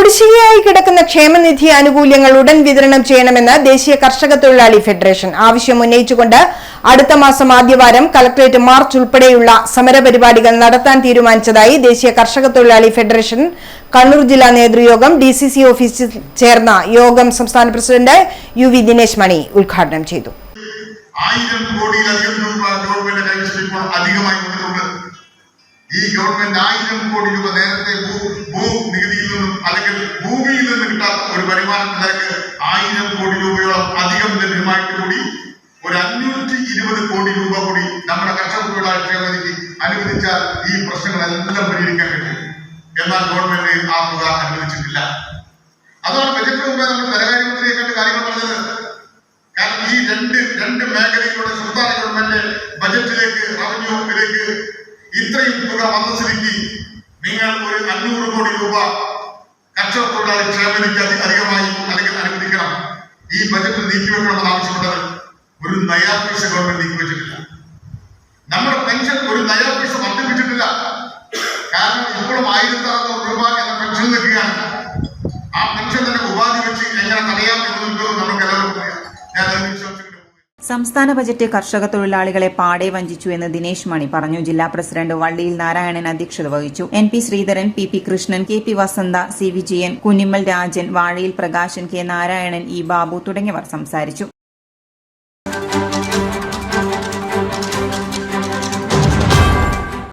കുടിശ്ശികയായി കിടക്കുന്ന ക്ഷേമനിധി ആനുകൂല്യങ്ങൾ ഉടൻ വിതരണം ചെയ്യണമെന്ന് ദേശീയ കർഷക തൊഴിലാളി ഫെഡറേഷൻ ആവശ്യം ഉന്നയിച്ചുകൊണ്ട് അടുത്ത മാസം ആദ്യവാരം കളക്ടറേറ്റ് മാർച്ച് ഉൾപ്പെടെയുള്ള സമരപരിപാടികൾ നടത്താൻ തീരുമാനിച്ചതായി ദേശീയ കർഷക തൊഴിലാളി ഫെഡറേഷൻ കണ്ണൂർ ജില്ലാ നേതൃയോഗം ഡിസിസി ഓഫീസിൽ ചേർന്ന യോഗം സംസ്ഥാന പ്രസിഡന്റ് UV ദിനേശ് മണി ഉദ്ഘാടനം ചെയ്തു. 1000 കോടിയിലധികം രൂപ ഗവൺമെന്റ് കൈവശം അധികമായി വന്നിട്ടുണ്ട്. ഈ ഗവൺമെന്റ് 1000 കോടി രൂപ നേരത്തെ ഭൂനികുതിയിൽ നിന്നും അല്ലെങ്കിൽ ഭൂമിയിൽ നിന്ന് കിട്ടാത്ത ഒരു വരുമാനത്തിലേക്ക് 1000 കോടി രൂപയോളം അധികം ലഭ്യമായിട്ട് കൂടി ഒരു 520 കോടി രൂപ കൂടി നമ്മുടെ കർഷക തൊഴിലാളി ക്ഷേമനിധി അനുവദിച്ചാൽ ഈ പ്രശ്നങ്ങളെല്ലാം പരിഹരിക്കാൻ കഴിയും. എന്നാൽ ഗവൺമെന്റ് ആ തുക അനുവദിച്ചിട്ടില്ല. അതാണ് ബജറ്റ് മുമ്പേ നമ്മൾ ധനകാര്യമന്ത്രിയെ കണ്ട് കാര്യങ്ങൾ പറഞ്ഞത്. കാരണം ഈ രണ്ട് മേഖലയിലൂടെ സംസ്ഥാന ഗവൺമെന്റ് ബജറ്റിലേക്ക് റവന്യൂവിലേക്ക് ഇത്രയും തുക വന്ന സ്ഥിതിക്ക് നിങ്ങൾ ഒരു 500 കോടി രൂപ കർഷക തൊഴിലാളി ക്ഷേമനിധിക്ക് അധികമായി അല്ലെങ്കിൽ അനുവദിക്കണം, ഈ ബജറ്റ് നീക്കിവെക്കണമെന്ന് ആവശ്യപ്പെട്ടത് ഒരു നയാ പൈസ ഗവൺമെന്റ് നീക്കിവെച്ചിട്ടില്ല. നമ്മുടെ പെൻഷൻ ഒരു നയാ പൈസ വർദ്ധിപ്പിച്ചിട്ടില്ല. കാരണം ഇപ്പോഴും 1600 രൂപ എന്ന പെൻഷൻ നിൽക്കുകയാണ്. ആ പെൻഷൻ തന്നെ ഉപാധി വെച്ച് എങ്ങനെ തടയാം എന്ന് നമുക്ക് എല്ലാവർക്കും അറിയാം. ഞാൻ സംസ്ഥാന ബജറ്റ് കർഷക തൊഴിലാളികളെ പാടെ വഞ്ചിച്ചു എന്ന് ദിനേശ് മണി പറഞ്ഞു. ജില്ലാ പ്രസിഡന്റ് വള്ളിയിൽ നാരായണൻ അധ്യക്ഷത വഹിച്ചു. NP Sreedharan, PP Krishnan, KP വസന്ത, C വിജയൻ, കുഞ്ഞിമ്മൽ രാജൻ, വാഴയിൽ പ്രകാശൻ, K നാരായണൻ, E ബാബു തുടങ്ങിയവർ സംസാരിച്ചു.